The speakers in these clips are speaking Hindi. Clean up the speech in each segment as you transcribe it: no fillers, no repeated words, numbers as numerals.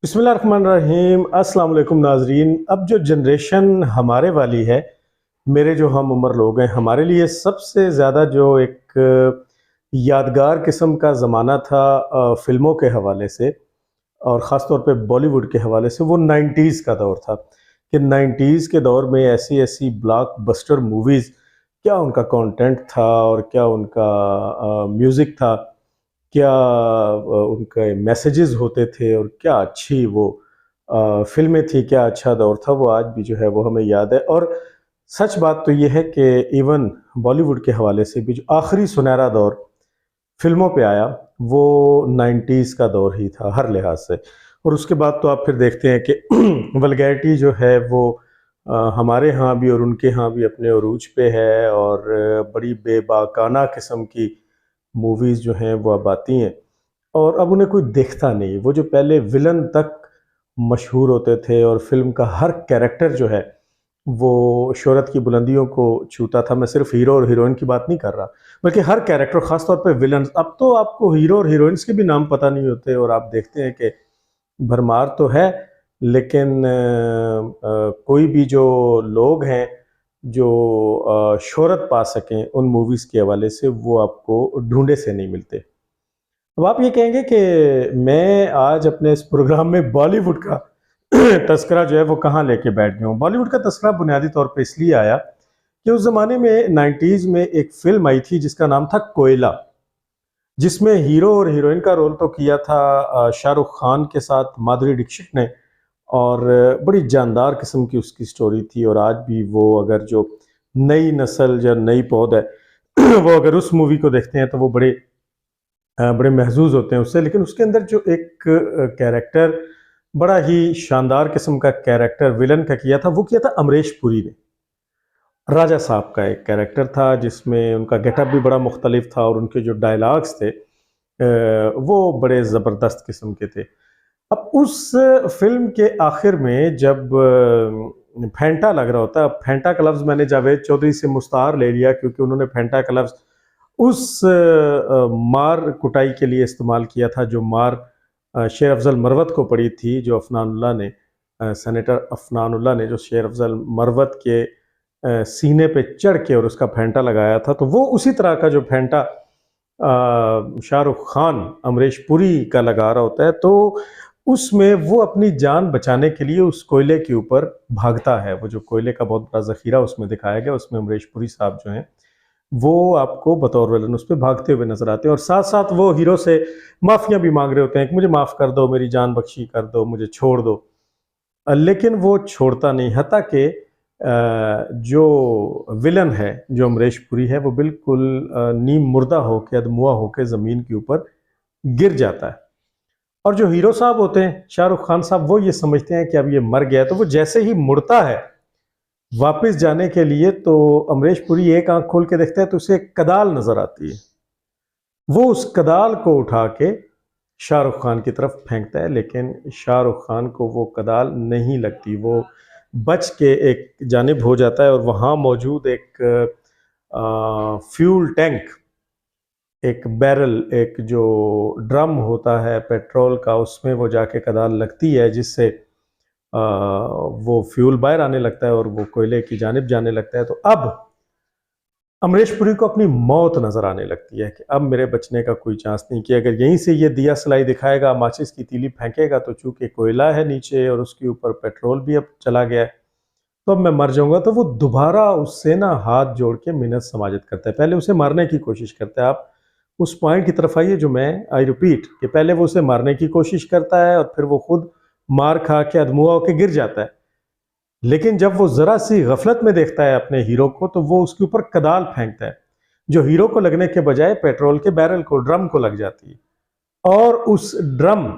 बिस्मिल्लाहिर्रहमानिर्रहीम। अस्सलाम वालेकुम नाजरीन। अब जो जनरेशन हमारे वाली है, मेरे जो हम उम्र लोग हैं, हमारे लिए सबसे ज़्यादा जो एक यादगार किस्म का ज़माना था फ़िल्मों के हवाले से और ख़ास तौर पे बॉलीवुड के हवाले से, वो 90s का दौर था कि 90s के दौर में ऐसी-ऐसी ब्लॉकबस्टर मूवीज़, क्या उनका कंटेंट था और क्या उनका म्यूज़िक था, क्या उनके मैसेजेस होते थे और क्या अच्छी वो फ़िल्में थी, क्या अच्छा दौर था, वो आज भी जो है वो हमें याद है। और सच बात तो ये है कि इवन बॉलीवुड के हवाले से भी जो आखिरी सुनहरा दौर फ़िल्मों पे आया, वो 90s का दौर ही था हर लिहाज से। और उसके बाद तो आप फिर देखते हैं कि वल्गैरिटी जो है वो हमारे यहाँ भी और उनके यहाँ भी अपने अरूज पे है और बड़ी बेबाकाना किस्म की मूवीज़ जो हैं वो अब आती हैं और अब उन्हें कोई देखता नहीं। वो जो पहले विलन तक मशहूर होते थे और फ़िल्म का हर कैरेक्टर जो है वो शोहरत की बुलंदियों को छूता था। मैं सिर्फ़ हीरो और हीरोइन की बात नहीं कर रहा, बल्कि हर कैरेक्टर, ख़ास तौर पे विलन्स। अब तो आपको हीरो और हीरोइन्स के भी नाम पता नहीं होते और आप देखते हैं कि भरमार तो है, लेकिन कोई भी जो लोग हैं जो शोहरत पा सकें उन मूवीज़ के हवाले से, वो आपको ढूँढे से नहीं मिलते। अब आप ये कहेंगे कि मैं आज अपने इस प्रोग्राम में बॉलीवुड का तज़किरा जो है वो कहाँ लेके बैठ गया हूँ। बॉलीवुड का तज़किरा बुनियादी तौर पे इसलिए आया कि उस ज़माने में 90s में एक फ़िल्म आई थी जिसका नाम था कोयला, जिसमें हीरो और हीरोइन का रोल तो किया था शाहरुख खान के साथ माधुरी दीक्षित ने। और बड़ी जानदार किस्म की उसकी स्टोरी थी और आज भी वो, अगर जो नई नस्ल या नई पौध है वो अगर उस मूवी को देखते हैं तो वो बड़े महज़ूज़ होते हैं उससे। लेकिन उसके अंदर जो एक कैरेक्टर, बड़ा ही शानदार किस्म का कैरेक्टर विलन का किया था, वो किया था अमरीश पुरी ने। राजा साहब का एक कैरेक्टर था जिसमें उनका गेटअप भी बड़ा मुख्तलिफ था और उनके जो डायलॉग्स थे वो बड़े ज़बरदस्त किस्म के थे। अब उस फ़िल्म के आखिर में जब फेंटा लग रहा होता है, अब फेंटा का लफ्ज़ मैंने जावेद चौधरी से मुस्तार ले लिया क्योंकि उन्होंने फेंटा का लफ्ज़ उस मार कुटाई के लिए इस्तेमाल किया था जो मार शेर अफ़ज़ल मरवत को पड़ी थी, जो अफ़नानुल्लाह ने सेनेटर अफ़नानुल्लाह ने जो शेर अफ़ज़ल मरवत के सीने पे चढ़ के और उसका फेंटा लगाया था। तो वो उसी तरह का जो फेंटा शाहरुख खान अमरीश पुरी का लगा रहा होता है, तो उसमें वो अपनी जान बचाने के लिए उस कोयले के ऊपर भागता है। वो जो कोयले का बहुत बड़ा ज़ख़ीरा उसमें दिखाया गया, उसमें अमरीश पुरी साहब जो हैं वो आपको बतौर विलन उस पे भागते हुए नज़र आते हैं और साथ-साथ वो हीरो से माफ़ियाँ भी माँग रहे होते हैं कि मुझे माफ़ कर दो, मेरी जान बख्शी कर दो, मुझे छोड़ दो। लेकिन वो छोड़ता नहीं, हत्ता कि जो विलन है, जो अमरीश पुरी है, वो बिल्कुल नीम मुर्दा होके, अधमुआ होके ज़मीन के ऊपर गिर जाता है। और जो हीरो साहब होते हैं, शाहरुख खान साहब, वो ये समझते हैं कि अब ये मर गया है, तो वो जैसे ही मुड़ता है वापस जाने के लिए, तो अमरीश पुरी एक आँख खोल के देखता है तो उसे एक कदाल नज़र आती है। वो उस कदाल को उठा के शाहरुख खान की तरफ फेंकता है, लेकिन शाहरुख खान को वो कदाल नहीं लगती। वो बच के एक जानिब हो जाता है और वहाँ मौजूद एक फ्यूल टैंक, एक बैरल, एक जो ड्रम होता है पेट्रोल का, उसमें वो जाके कदाल लगती है, जिससे वो फ्यूल बाहर आने लगता है और वो कोयले की जानिब जाने लगता है। तो अब अमरीश पुरी को अपनी मौत नज़र आने लगती है कि अब मेरे बचने का कोई चांस नहीं, कि अगर यहीं से ये दिया सलाई दिखाएगा, माचिस की तीली फेंकेगा, तो चूँकि कोयला है नीचे और उसके ऊपर पेट्रोल भी अब चला गया है, तो अब मैं मर जाऊँगा। तो वो दोबारा उससे ना हाथ जोड़ के मिन्नत समाजत करता है। पहले उसे मारने की कोशिश करता है। आप उस पॉइंट की तरफ आइए जो मैं आई रिपीट कि पहले वो उसे मारने की कोशिश करता है और फिर वो खुद मार खा के अधमुआ होके गिर जाता है। लेकिन जब वो ज़रा सी गफलत में देखता है अपने हीरो को, तो वो उसके ऊपर कदाल फेंकता है, जो हीरो को लगने के बजाय पेट्रोल के बैरल को, ड्रम को लग जाती है और उस ड्रम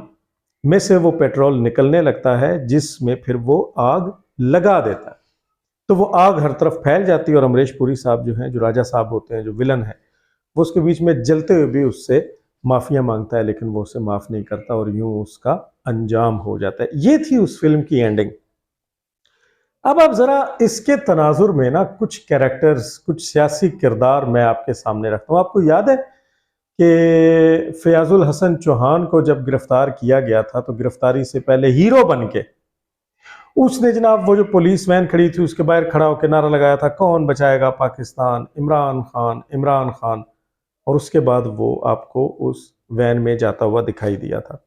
में से वो पेट्रोल निकलने लगता है, जिसमें फिर वो आग लगा देता है। तो वो आग हर तरफ फैल जाती है और अमरीश पुरी साहब जो हैं, जो राजा साहब होते हैं, जो विलन है, वो उसके बीच में जलते हुए भी उससे माफ़िया मांगता है, लेकिन वो उसे माफ़ नहीं करता और यूं उसका अंजाम हो जाता है। ये थी उस फिल्म की एंडिंग। अब आप ज़रा इसके तनाजुर में ना कुछ कैरेक्टर्स, कुछ सियासी किरदार मैं आपके सामने रखता हूँ। आपको याद है कि फयाजुल हसन चौहान को जब गिरफ्तार किया गया था तो गिरफ्तारी से पहले हीरो बन के उसने जनाब वो जो पुलिस वैन खड़ी थी उसके बाहर खड़ा होकर नारा लगाया था, कौन बचाएगा पाकिस्तान, इमरान खान, इमरान खान। और उसके बाद वो आपको उस वैन में जाता हुआ दिखाई दिया था।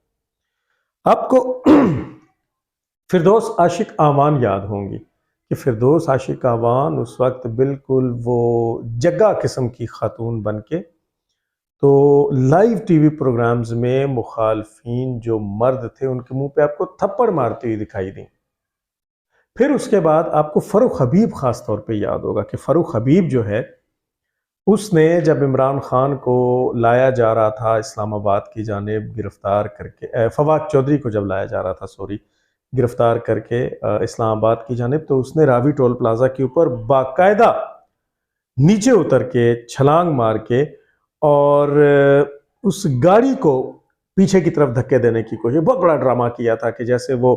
आपको फिरदौस आशिक आवान याद होंगी कि फिरदौस आशिक आवान उस वक्त बिल्कुल वो जग्गा किस्म की खातून बन के तो लाइव टीवी प्रोग्राम्स में मुखालफिन जो मर्द थे उनके मुंह पे आपको थप्पड़ मारती हुई दिखाई दी। फिर उसके बाद आपको फ़रूख हबीब ख़ास तौर पे याद होगा कि फ़रूख हबीब जो है उसने जब इमरान खान को लाया जा रहा था इस्लामाबाद की जानिब गिरफ्तार करके, फवाद चौधरी को जब लाया जा रहा था सॉरी गिरफ्तार करके इस्लामाबाद की जानिब, तो उसने रावी टोल प्लाजा के ऊपर बाकायदा नीचे उतर के छलांग मार के और उस गाड़ी को पीछे की तरफ धक्के देने की कोशिश, बहुत बड़ा ड्रामा किया था कि जैसे वो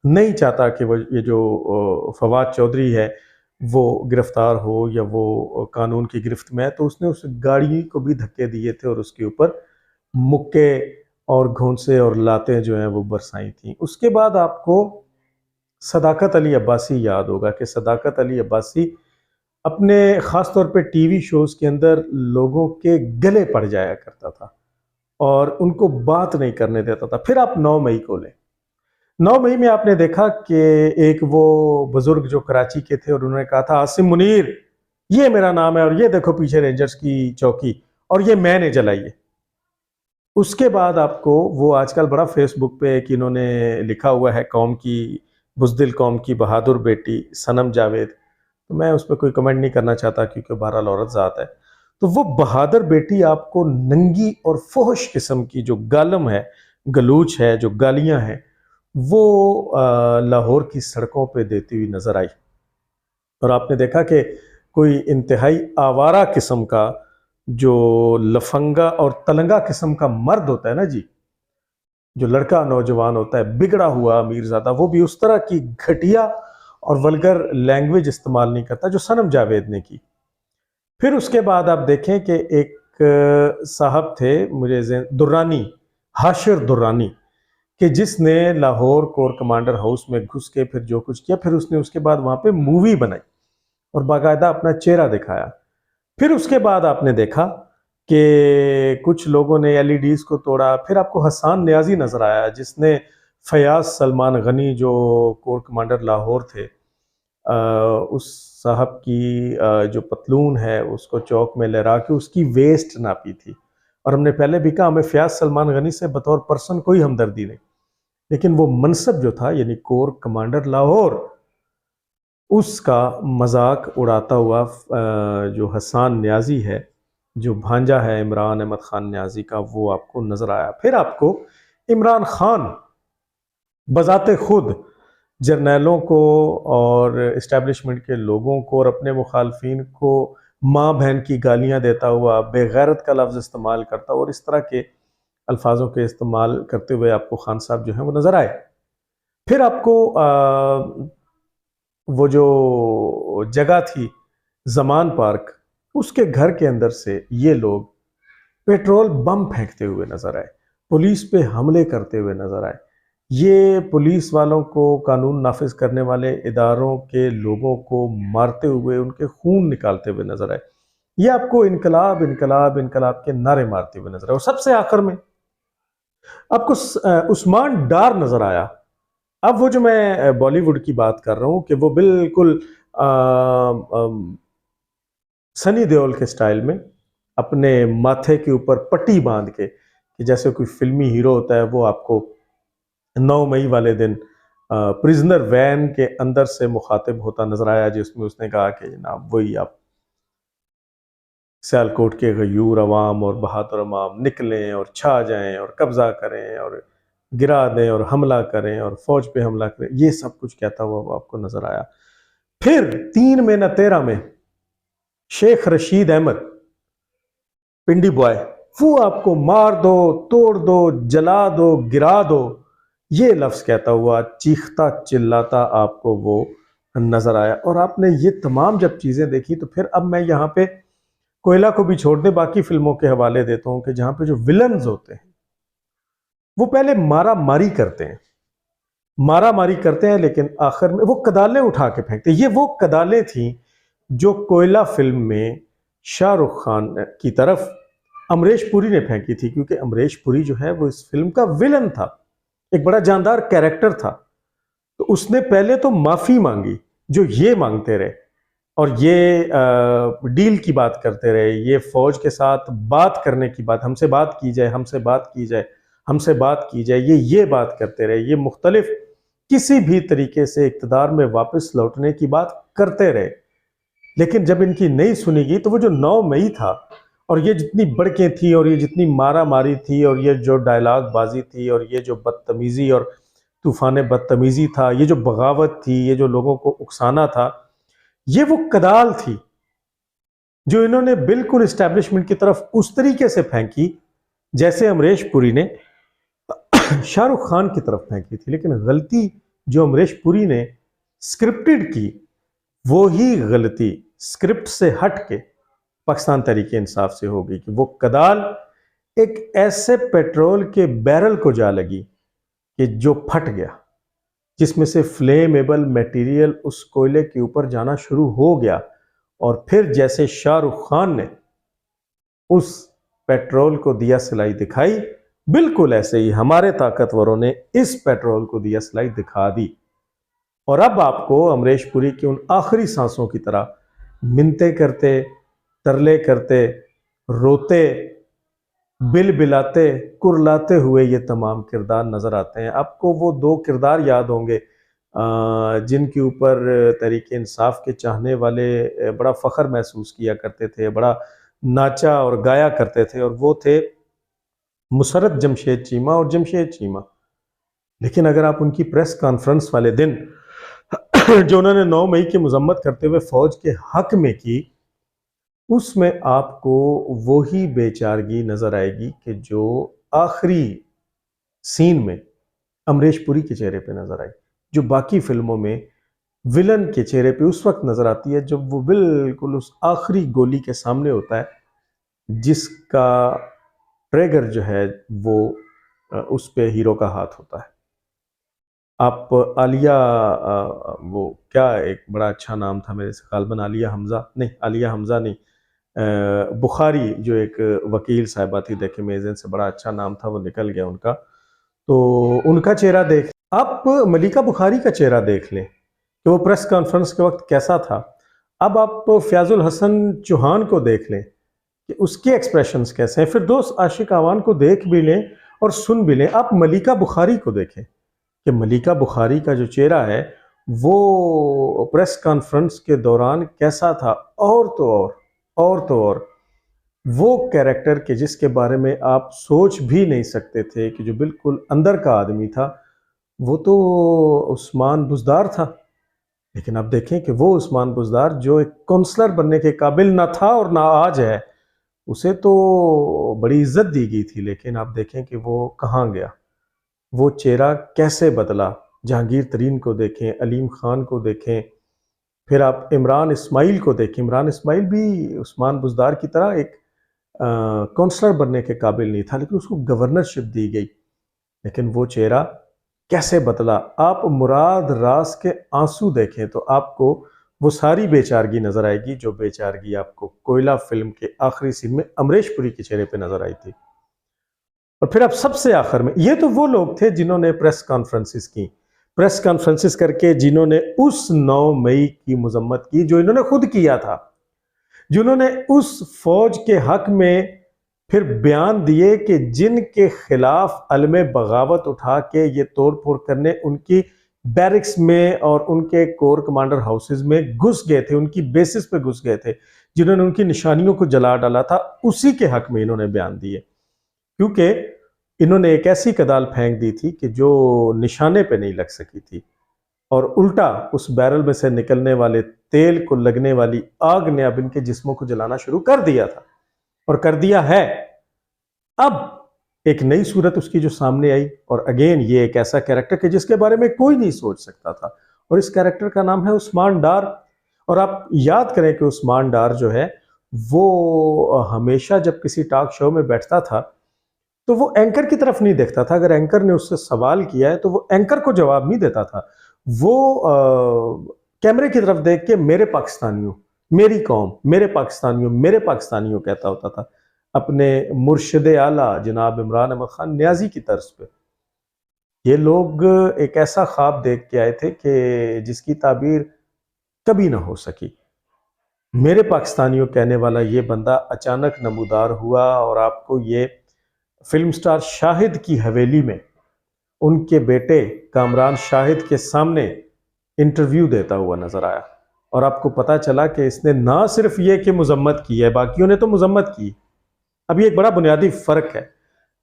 नहीं चाहता कि वो ये जो फवाद चौधरी है वो गिरफ्तार हो या वो कानून की गिरफ्त में है, तो उसने उस गाड़ी को भी धक्के दिए थे और उसके ऊपर मुक्के और घोंसे और लातें जो हैं वो बरसाई थी। उसके बाद आपको सदाकत अली अब्बासी याद होगा कि सदाकत अली अब्बासी अपने ख़ास तौर पे टीवी शोज़ के अंदर लोगों के गले पड़ जाया करता था और उनको बात नहीं करने देता था। फिर आप 9 मई को लें, 9 मई में आपने देखा कि एक वो बुजुर्ग जो कराची के थे और उन्होंने कहा था, आसिम मुनीर ये मेरा नाम है और ये देखो पीछे रेंजर्स की चौकी और ये मैंने जलाई है। उसके बाद आपको वो आजकल बड़ा फेसबुक पे कि इन्होंने लिखा हुआ है कौम की बुज़दिल कौम की बहादुर बेटी सनम जावेद, तो मैं उस पर कोई कमेंट नहीं करना चाहता क्योंकि बहरहाल औरत ज़ात है। तो वो बहादुर बेटी आपको नंगी और फोहश किस्म की जो गालम है, गलूच है, जो गालियां हैं वो लाहौर की सड़कों पे देती हुई नजर आई। और आपने देखा कि कोई इंतहाई आवारा किस्म का जो लफंगा और तलंगा किस्म का मर्द होता है ना जी, जो लड़का नौजवान होता है बिगड़ा हुआ अमीरजादा, वो भी उस तरह की घटिया और वल्गर लैंग्वेज इस्तेमाल नहीं करता जो सनम जावेद ने की। फिर उसके बाद आप देखें कि एक साहब थे, मुझे दुर्रानी, हाशिर दुर्रानी, कि जिसने लाहौर कोर कमांडर हाउस में घुस के फिर जो कुछ किया, फिर उसने उसके बाद वहाँ पे मूवी बनाई और बाकायदा अपना चेहरा दिखाया। फिर उसके बाद आपने देखा कि कुछ लोगों ने एलईडीज़ को तोड़ा। फिर आपको हसन नियाजी नज़र आया जिसने फयाज सलमान गनी जो कोर कमांडर लाहौर थे उस साहब की जो पतलून है उसको चौक में लहरा के उसकी वेस्ट नापी थी। और हमने पहले भी कहा हमें फयाज सलमान गनी से बतौर पर्सन कोई हमदर्दी नहीं, लेकिन वो मनसब जो था यानी कोर कमांडर लाहौर, उसका मजाक उड़ाता हुआ जो हसन नियाजी है, जो भांजा है इमरान अहमद खान नियाजी का, वो आपको नजर आया। फिर आपको इमरान खान बजाते खुद जर्नैलों को और इस्टेब्लिशमेंट के लोगों को और अपने मुखालफिन को माँ बहन की गालियाँ देता हुआ, बेगैरत का लफ्ज़ इस्तेमाल करता हुआ और इस तरह के अल्फाजों के इस्तेमाल करते हुए आपको खान साहब जो हैं वो नज़र आए। फिर आपको वो जो जगह थी जमान पार्क, उसके घर के अंदर से ये लोग पेट्रोल बम फेंकते हुए नजर आए, पुलिस पे हमले करते हुए नजर आए। ये पुलिस वालों को, कानून नाफिज करने वाले इदारों के लोगों को मारते हुए, उनके खून निकालते हुए नजर आए। ये आपको इनकलाब इनकलाब इनकलाब के नारे मारते हुए नजर आए। और सबसे आखिर में आपको उस्मान डार नजर आया। अब वो जो मैं बॉलीवुड की बात कर रहा हूँ कि वो बिल्कुल सनी देओल के स्टाइल में अपने माथे के ऊपर पट्टी बांध के, कि जैसे कोई फिल्मी हीरो होता है, वो आपको 9 मई वाले दिन प्रिजनर वैन के अंदर से मुखातिब होता नजर आया, जिसमें उसने कहा कि जनाब वही आप सियालकोट के गयूर अवाम और बहादुर अवाम निकलें और छा जाएं और कब्जा करें और गिरा दें और हमला करें और फौज पे हमला करें, ये सब कुछ कहता हुआ आपको नजर आया। फिर 3 में न 13 में शेख रशीद अहमद पिंडी बॉय, वो आपको मार दो, तोड़ दो, जला दो, गिरा दो, ये लफ्ज कहता हुआ चीखता चिल्लाता आपको वो नजर आया। और आपने ये तमाम जब चीजें देखी तो फिर अब मैं यहाँ पे कोयला को भी छोड़ दे, बाकी फिल्मों के हवाले देता हूं कि जहां पे जो विलन्स होते हैं वो पहले मारा मारी करते हैं, मारा मारी करते हैं, लेकिन आखिर में वो कदालें उठा के फेंकते हैं। ये वो कदालें थी जो कोयला फिल्म में शाहरुख खान की तरफ अमरीश पुरी ने फेंकी थी, क्योंकि अमरीश पुरी जो है वो इस फिल्म का विलन था, एक बड़ा जानदार कैरेक्टर था। तो उसने पहले तो माफी मांगी जो ये मांगते रहे, और ये डील की बात करते रहे, ये फौज के साथ बात करने की बात, हमसे बात की जाए, हमसे बात की जाए, हमसे बात की जाए, ये बात करते रहे, ये मुख्तलिफ किसी भी तरीके से इक़्तिदार में वापस लौटने की बात करते रहे। लेकिन जब इनकी नहीं सुनी गई तो वो जो 9 मई था, और ये जितनी बड़कें थी, और ये जितनी मारा मारी थी, और ये जो डायलॉग बाजी थी, और ये जो बदतमीजी और तूफान बदतमीजी था, ये जो बगावत थी, ये जो लोगों को उकसाना था, ये वो कदाल थी जो इन्होंने बिल्कुल इस्टेब्लिशमेंट की तरफ उस तरीके से फेंकी जैसे अमरीश पुरी ने शाहरुख खान की तरफ फेंकी थी। लेकिन गलती जो अमरीश पुरी ने स्क्रिप्टेड की, वो ही गलती स्क्रिप्ट से हट के पाकिस्तान तहरीक इंसाफ से हो गई कि वो कदाल एक ऐसे पेट्रोल के बैरल को जा लगी कि जो फट गया, जिसमें से फ्लेमेबल मटेरियल उस कोयले के ऊपर जाना शुरू हो गया। और फिर जैसे शाहरुख खान ने उस पेट्रोल को दिया सिलाई दिखाई, बिल्कुल ऐसे ही हमारे ताकतवरों ने इस पेट्रोल को दिया सिलाई दिखा दी। और अब आपको अमरीश पुरी की उन आखिरी सांसों की तरह मिन्नतें करते, तरले करते, रोते, बिल बिलाते, कुरलाते हुए ये तमाम किरदार नजर आते हैं। आपको वो 2 किरदार याद होंगे जिनके ऊपर तहरीक इंसाफ के चाहने वाले बड़ा फख्र महसूस किया करते थे, बड़ा नाचा और गाया करते थे, और वो थे मुसर्रत जमशेद चीमा और जमशेद चीमा। लेकिन अगर आप उनकी प्रेस कॉन्फ्रेंस वाले दिन जो उन्होंने 9 मई की मजम्मत करते हुए फौज के हक में की, उसमें आपको वही बेचारगी नजर आएगी कि जो आखिरी सीन में अमरीश पुरी के चेहरे पे नजर आई, जो बाकी फिल्मों में विलन के चेहरे पे उस वक्त नजर आती है जब वो बिल्कुल उस आखिरी गोली के सामने होता है, जिसका ट्रिगर जो है वो उस पे हीरो का हाथ होता है। आप आलिया वो क्या एक बड़ा अच्छा नाम था मेरे से, गालबन आलिया हमजा नहीं, आलिया हमजा नहीं, बुखारी जो एक वकील साहिबा थी, देखे मेजन से बड़ा अच्छा नाम था, वो निकल गया उनका। तो उनका चेहरा देख, आप मलिका बुखारी का चेहरा देख लें कि वो प्रेस कॉन्फ्रेंस के वक्त कैसा था। अब आप फयाजुल हसन चौहान को देख लें कि उसके एक्सप्रेशंस कैसे हैं। फिर दोस्त आशिक आवान को देख भी लें और सुन भी लें। आप मलिका बुखारी को देखें कि मलिका बुखारी का जो चेहरा है वो प्रेस कॉन्फ्रेंस के दौरान कैसा था। और तो और वो कैरेक्टर के जिसके बारे में आप सोच भी नहीं सकते थे कि जो बिल्कुल अंदर का आदमी था, वो तो उस्मान बुज़दार था। लेकिन आप देखें कि वो उस्मान बुज़दार जो एक काउंसलर बनने के काबिल ना था और ना आज है, उसे तो बड़ी इज्जत दी गई थी, लेकिन आप देखें कि वो कहाँ गया, वो चेहरा कैसे बदला। जहांगीर तरीन को देखें, अलीम खान को देखें, फिर आप इमरान इस्माइल को देखें। इमरान इस्माइल भी उस्मान बुज़दार की तरह एक काउंसलर बनने के काबिल नहीं था, लेकिन उसको गवर्नरशिप दी गई। लेकिन वो चेहरा कैसे बदला। आप मुराद रास के आंसू देखें तो आपको वो सारी बेचारगी नजर आएगी जो बेचारगी आपको कोयला फिल्म के आखिरी सीन में अमरीश पुरी के चेहरे पे नजर आई थी। और फिर आप सबसे आखिर में, ये तो वो लोग थे जिन्होंने प्रेस कॉन्फ्रेंसिस करके जिन्होंने उस 9 मई की मजम्मत की जो इन्होंने खुद किया था, जिन्होंने उस फौज के हक में फिर बयान दिए कि जिनके खिलाफ अलमे बगावत उठा के ये तोड़ फोड़ करने उनकी बैरिक्स में और उनके कोर कमांडर हाउसेज में घुस गए थे, उनकी बेसिस पे घुस गए थे, जिन्होंने उनकी निशानियों को जला डाला था, उसी के हक में इन्होंने बयान दिए। क्योंकि इन्होंने एक ऐसी कदाल फेंक दी थी कि जो निशाने पे नहीं लग सकी थी, और उल्टा उस बैरल में से निकलने वाले तेल को लगने वाली आग ने अब इनके जिस्मों को जलाना शुरू कर दिया था और कर दिया है। अब एक नई सूरत उसकी जो सामने आई, और अगेन ये एक ऐसा कैरेक्टर कि जिसके बारे में कोई नहीं सोच सकता था, और इस कैरेक्टर का नाम है उस्मान डार। और आप याद करें कि उस्मान डार जो है वो हमेशा जब किसी टॉक शो में बैठता था तो वो एंकर की तरफ नहीं देखता था। अगर एंकर ने उससे सवाल किया है तो वो एंकर को जवाब नहीं देता था। वो कैमरे की तरफ देख के मेरे पाकिस्तानियों, मेरी कौम, मेरे पाकिस्तानियों, मेरे पाकिस्तानियों कहता होता था, अपने मुर्शिद आला जनाब इमरान अहमद खान न्याजी की तर्ज पे। ये लोग एक ऐसा ख्वाब देख के आए थे कि जिसकी ताबीर कभी ना हो सकी। मेरे पाकिस्तानियों कहने वाला ये बंदा अचानक नमूदार हुआ और आपको ये फिल्म स्टार शाहिद की हवेली में उनके बेटे कामरान शाहिद के सामने इंटरव्यू देता हुआ नजर आया। और आपको पता चला कि इसने ना सिर्फ ये कि मुजम्मत की है, बाकियों ने तो मुजम्मत की। अब ये एक बड़ा बुनियादी फर्क है।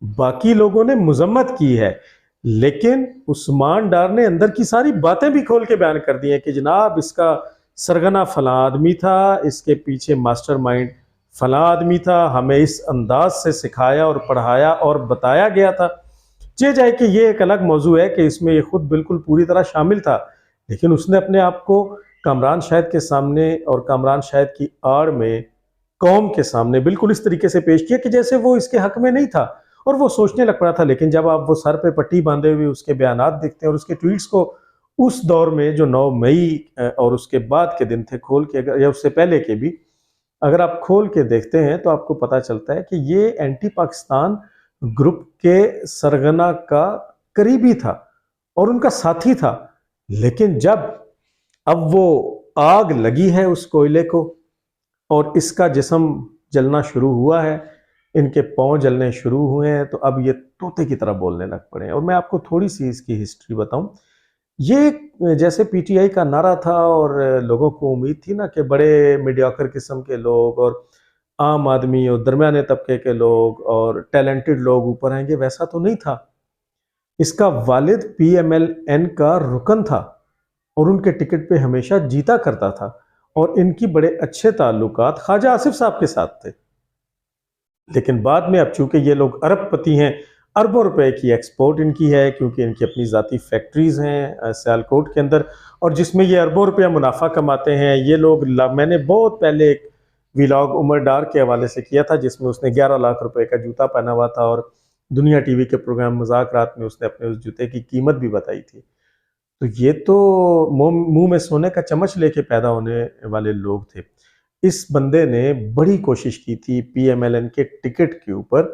बाकी लोगों ने मुजम्मत की है, लेकिन उस्मान डार ने अंदर की सारी बातें भी खोल के बयान कर दी हैं कि जनाब इसका सरगना फला आदमी था, इसके पीछे मास्टरमाइंड फला आदमी था, हमें इस अंदाज से सिखाया और पढ़ाया और बताया गया था। ये जाए कि ये एक अलग मौजू है कि इसमें ये खुद बिल्कुल पूरी तरह शामिल था, लेकिन उसने अपने आप को कामरान शाहिद के सामने और कामरान शाहिद की आड़ में कौम के सामने बिल्कुल इस तरीके से पेश किया कि जैसे वो इसके हक में नहीं था और वो सोचने लग पड़ा था। लेकिन जब आप वो सर पे पट्टी बांधे हुए उसके बयानात देखते हैं और उसके ट्वीट्स को उस दौर में जो 9 मई और उसके बाद के दिन थे खोल के, अगर या उससे पहले के भी अगर आप खोल के देखते हैं तो आपको पता चलता है कि ये एंटी पाकिस्तान ग्रुप के सरगना का करीबी था और उनका साथी था। लेकिन जब अब वो आग लगी है उस कोयले को और इसका जिस्म जलना शुरू हुआ है, इनके पांव जलने शुरू हुए हैं, तो अब ये तोते की तरह बोलने लग पड़े हैं। और मैं आपको थोड़ी सी इसकी हिस्ट्री बताऊं। ये जैसे पीटीआई का नारा था और लोगों को उम्मीद थी ना कि बड़े मीडियाकर किस्म के लोग और आम आदमी और दरमियाने तबके के लोग और टैलेंटेड लोग ऊपर आएंगे, वैसा तो नहीं था। इसका वालिद पीएमएलएन का रुकन था और उनके टिकट पे हमेशा जीता करता था और इनकी बड़े अच्छे ताल्लुकात ख्वाजा आसिफ साहब के साथ थे। लेकिन बाद में अब चूंकि ये लोग अरबपति हैं, अरबों रुपए की एक्सपोर्ट इनकी है क्योंकि इनकी अपनी ज़ाती फैक्ट्रीज हैं सियालकोट के अंदर और जिसमें ये अरबों रुपया मुनाफा कमाते हैं ये लोग। मैंने बहुत पहले एक व्लॉग उमर डार के हवाले से किया था जिसमें उसने 11 लाख रुपए का जूता पहना हुआ था और दुनिया टीवी के प्रोग्राम मजाक रात में उसने अपने उस जूते की कीमत भी बताई थी। तो ये तो मुंह में सोने का चम्मच लेके पैदा होने वाले लोग थे। इस बंदे ने बड़ी कोशिश की थी पीएमएलएन के टिकट के ऊपर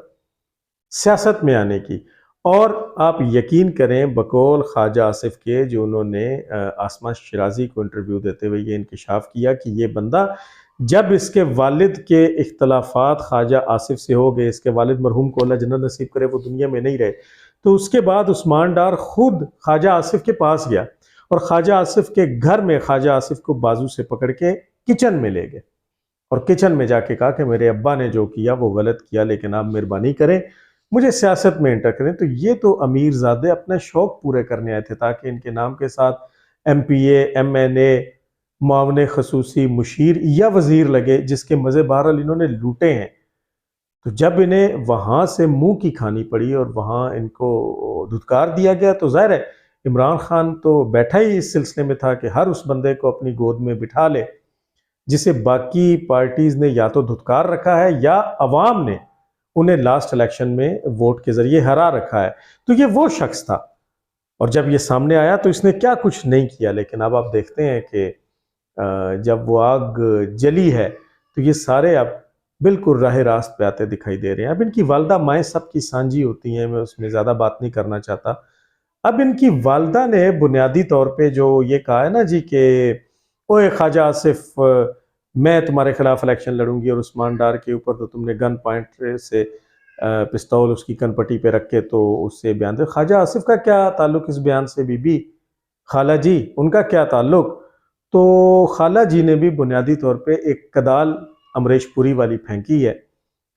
सियासत में आने की और आप यकीन करें बकौल ख्वाजा आसिफ के जो उन्होंने आसमा शिराजी को इंटरव्यू देते हुए ये इंकशाफ किया कि ये बंदा जब इसके वालिद के इख्तलाफात ख्वाजा आसिफ से हो गए, इसके वालिद मरहूम को अल्लाह जन्नत नसीब करे वो दुनिया में नहीं रहे, तो उसके बाद उस्मान डार खुद ख्वाजा आसिफ के पास गया और ख्वाजा आसिफ के घर में ख्वाजा आसिफ को बाजू से पकड़ के किचन में ले गए और किचन में जाके कहा कि मेरे अब्बा ने जो किया वो गलत किया, लेकिन आप मेहरबानी करें मुझे सियासत में एंटर करें। तो ये तो अमीर ज़ादे अपने शौक पूरे करने आए थे ताकि इनके नाम के साथ MPA MNA मुआवने खसूसी मुशीर या वजीर लगे, जिसके मज़े बहरहाल इन्होंने लूटे हैं। तो जब इन्हें वहाँ से मुंह की खानी पड़ी और वहाँ इनको धुतकार दिया गया तो जाहिर है इमरान खान तो बैठा ही इस सिलसिले में था कि हर उस बंदे को अपनी गोद में बिठा ले जिसे बाकी पार्टीज ने या तो धुतकार रखा है या अवाम ने उन्हें लास्ट इलेक्शन में वोट के जरिए हरा रखा है। तो ये वो शख्स था और जब ये सामने आया तो इसने क्या कुछ नहीं किया। लेकिन अब आप देखते हैं कि जब वो आग जली है तो ये सारे अब बिल्कुल राह रास्त पे आते दिखाई दे रहे हैं। अब इनकी वालदा माएँ सबकी सांझी होती हैं, मैं उसमें ज़्यादा बात नहीं करना चाहता। अब इनकी वालदा ने बुनियादी तौर पे जो ये कहा है ना जी कि ओए ख्वाजा आसिफ मैं तुम्हारे खिलाफ इलेक्शन लड़ूंगी और उस्मान डार के ऊपर तो तुमने गन पॉइंट से पिस्तौल उसकी कनपट्टी पे रख के तो उससे बयान दे। ख्वाजा आसिफ का क्या ताल्लुक इस बयान से? बीबी खाला जी उनका क्या ताल्लुक? तो खाला जी ने भी बुनियादी तौर पे एक कदाल अमरीश पुरी वाली फेंकी है,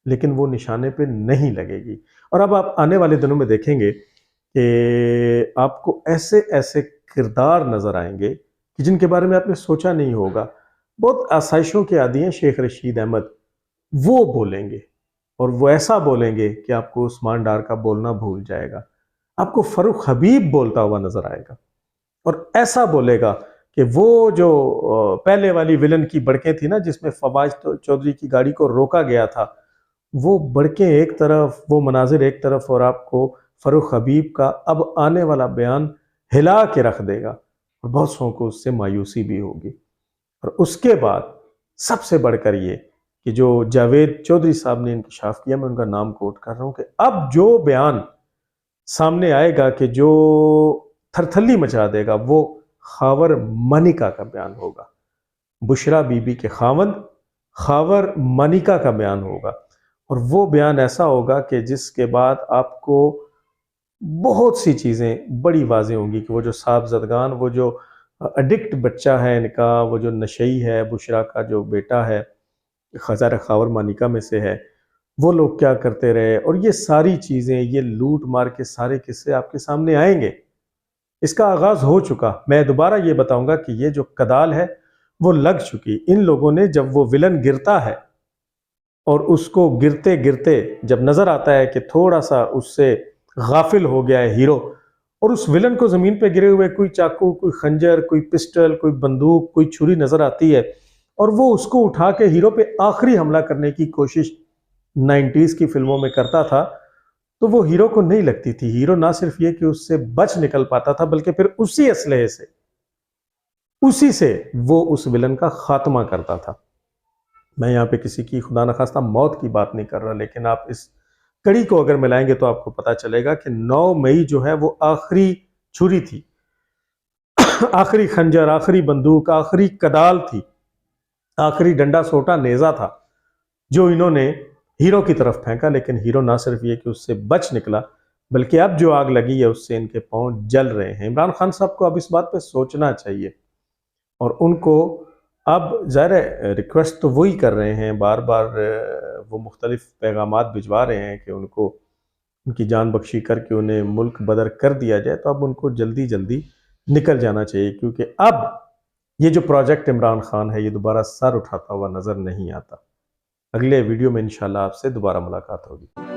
लेकिन वो निशाने पे नहीं लगेगी। और अब आप आने वाले दिनों में देखेंगे कि आपको ऐसे ऐसे किरदार नजर आएंगे कि जिनके बारे में आपने सोचा नहीं होगा। बहुत आसाइशों के आदी हैं शेख रशीद अहमद, वो बोलेंगे और वो ऐसा बोलेंगे कि आपको उस्मान डार का बोलना भूल जाएगा। आपको फरूख हबीब बोलता हुआ नजर आएगा और ऐसा बोलेगा कि वो जो पहले वाली विलन की बड़कें थी ना, जिसमें फवाज चौधरी की गाड़ी को रोका गया था, वो बड़कें एक तरफ, वो मनाजिर एक तरफ, और आपको फरूख हबीब का अब आने वाला बयान हिला के रख देगा और बहुत सौ को उससे मायूसी भी होगी। और उसके बाद सबसे बढ़कर ये कि जो जावेद चौधरी साहब ने इंकशाफ किया, मैं उनका नाम कोट कर रहा हूं, कि अब जो बयान सामने आएगा कि जो थरथल्ली मचा देगा, वो खावर मनिका का बयान होगा। बुशरा बीबी के खावर मनिका का बयान होगा, और वो बयान ऐसा होगा कि जिसके बाद आपको बहुत सी चीज़ें बड़ी वाज़ेह होंगी कि वो जो साहबजदगान, वो जो एडिक्ट बच्चा है इनका, वो जो नशई है, बुशरा का जो बेटा है, हज़ार खावर मानिका में से है, वो लोग क्या करते रहे, और ये सारी चीज़ें, ये लूट मार के सारे किस्से आपके सामने आएंगे। इसका आगाज़ हो चुका। मैं दोबारा ये बताऊंगा कि ये जो कदाल है वो लग चुकी। इन लोगों ने, जब वो विलन गिरता है और उसको गिरते गिरते जब नज़र आता है कि थोड़ा सा उससे गाफिल हो गया है हीरो, और उस विलन को ज़मीन पे गिरे हुए कोई चाकू, कोई खंजर, कोई पिस्टल, कोई बंदूक, कोई छुरी नज़र आती है, और वो उसको उठा के हीरो पे आखिरी हमला करने की कोशिश 90s की फिल्मों में करता था, तो वो हीरो को नहीं लगती थी। हीरो ना सिर्फ ये कि उससे बच निकल पाता था, बल्कि फिर उसी असलहे से, उसी से वो उस विलन का खात्मा करता था। मैं यहाँ पे किसी की खुदा न खास्ता मौत की बात नहीं कर रहा, लेकिन आप इस कड़ी को अगर मिलाएंगे तो आपको पता चलेगा कि 9 मई जो है वो आखिरी छुरी थी, आखिरी खंजर, आखिरी बंदूक, आखिरी कदाल थी, आखिरी डंडा सोटा नेजा था जो इन्होंने हीरो की तरफ फेंका। लेकिन हीरो ना सिर्फ ये कि उससे बच निकला, बल्कि अब जो आग लगी है उससे इनके पांव जल रहे हैं। इमरान खान साहब को अब इस बात पे सोचना चाहिए, और उनको अब ज़ाहिर रिक्वेस्ट तो वही कर रहे हैं, बार बार वो मुख्तलिफ पैगामात भिजवा रहे हैं कि उनको उनकी जान बख्शी करके उन्हें मुल्क बदर कर दिया जाए। तो अब उनको जल्दी जल्दी निकल जाना चाहिए, क्योंकि अब ये जो प्रोजेक्ट इमरान खान है ये दोबारा सर उठाता हुआ नज़र नहीं आता। अगले वीडियो में इंशाल्लाह आपसे दोबारा मुलाकात होगी।